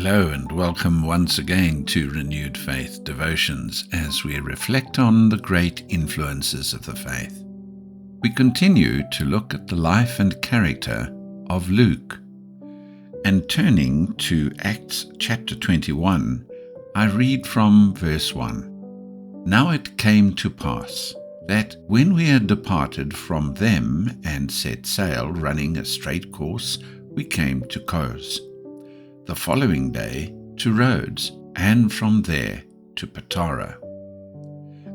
Hello and welcome once again to Renewed Faith Devotions as we reflect on the great influences of the faith. We continue to look at the life and character of Luke. And turning to Acts chapter 21, I read from verse 1. Now it came to pass that when we had departed from them and set sail, running a straight course, we came to Kos. The following day to Rhodes, and from there to Patara.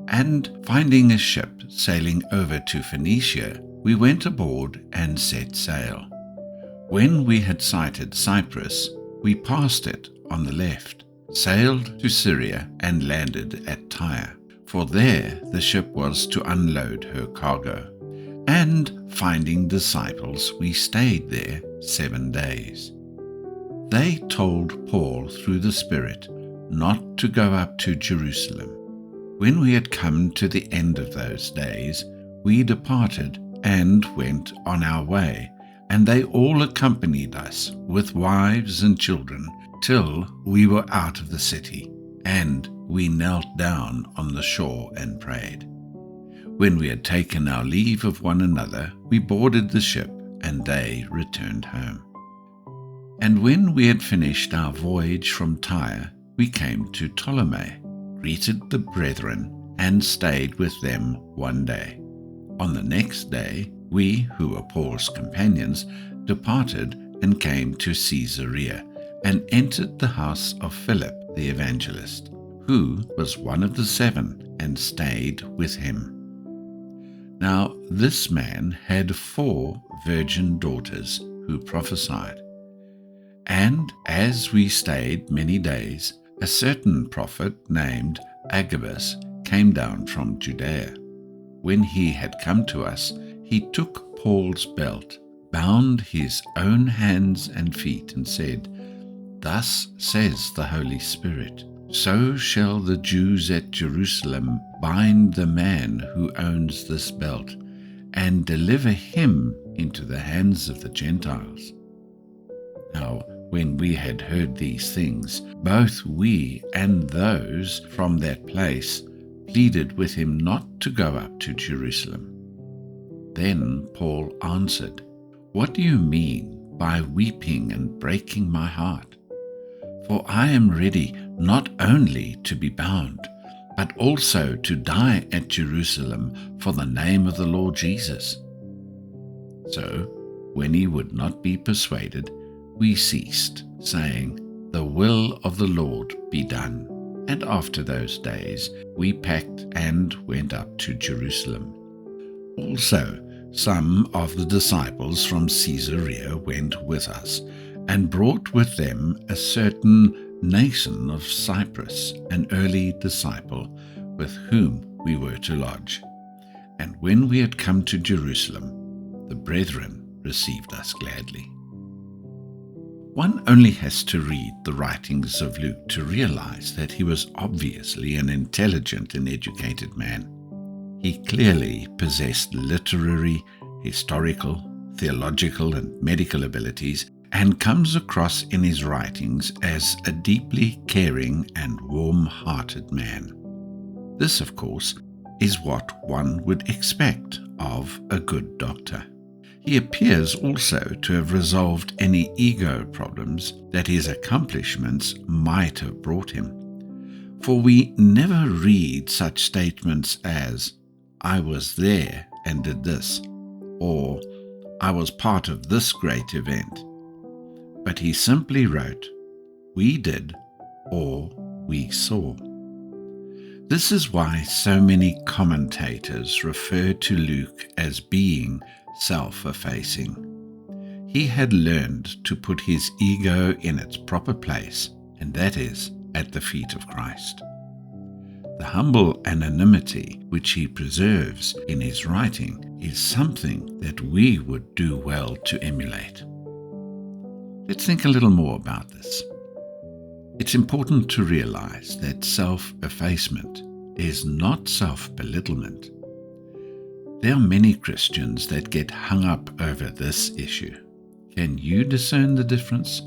And finding a ship sailing over to Phoenicia, we went aboard and set sail. When we had sighted Cyprus, we passed it on the left, sailed to Syria, and landed at Tyre, for there the ship was to unload her cargo. And finding disciples, we stayed there 7 days. They told Paul through the Spirit not to go up to Jerusalem. When we had come to the end of those days, we departed and went on our way, and they all accompanied us with wives and children till we were out of the city, and we knelt down on the shore and prayed. When we had taken our leave of one another, we boarded the ship, and they returned home. And when we had finished our voyage from Tyre, we came to Ptolemy, greeted the brethren, and stayed with them 1 day. On the next day, we, who were Paul's companions, departed and came to Caesarea, and entered the house of Philip the evangelist, who was one of the 7, and stayed with him. Now this man had 4 virgin daughters who prophesied. And as we stayed many days, a certain prophet named Agabus came down from Judea. When he had come to us, he took Paul's belt, bound his own hands and feet, and said, "Thus says the Holy Spirit, so shall the Jews at Jerusalem bind the man who owns this belt, and deliver him into the hands of the Gentiles." Now, when we had heard these things, both we and those from that place pleaded with him not to go up to Jerusalem. Then Paul answered, "What do you mean by weeping and breaking my heart? For I am ready not only to be bound, but also to die at Jerusalem for the name of the Lord Jesus." So, when he would not be persuaded, we ceased, saying, "The will of the Lord be done." And after those days we packed and went up to Jerusalem. Also some of the disciples from Caesarea went with us, and brought with them a certain Mnason of Cyprus, an early disciple, with whom we were to lodge. And when we had come to Jerusalem, the brethren received us gladly. One only has to read the writings of Luke to realize that he was obviously an intelligent and educated man. He clearly possessed literary, historical, theological, and medical abilities, and comes across in his writings as a deeply caring and warm-hearted man. This, of course, is what one would expect of a good doctor. He appears also to have resolved any ego problems that his accomplishments might have brought him. For we never read such statements as, "I was there and did this," or "I was part of this great event." But he simply wrote, "We did," or "we saw." This is why so many commentators refer to Luke as being self-effacing. He had learned to put his ego in its proper place, and that is at the feet of Christ. The humble anonymity which he preserves in his writing is something that we would do well to emulate. Let's think a little more about this. It's important to realize that self-effacement is not self-belittlement. There are many Christians that get hung up over this issue. Can you discern the difference?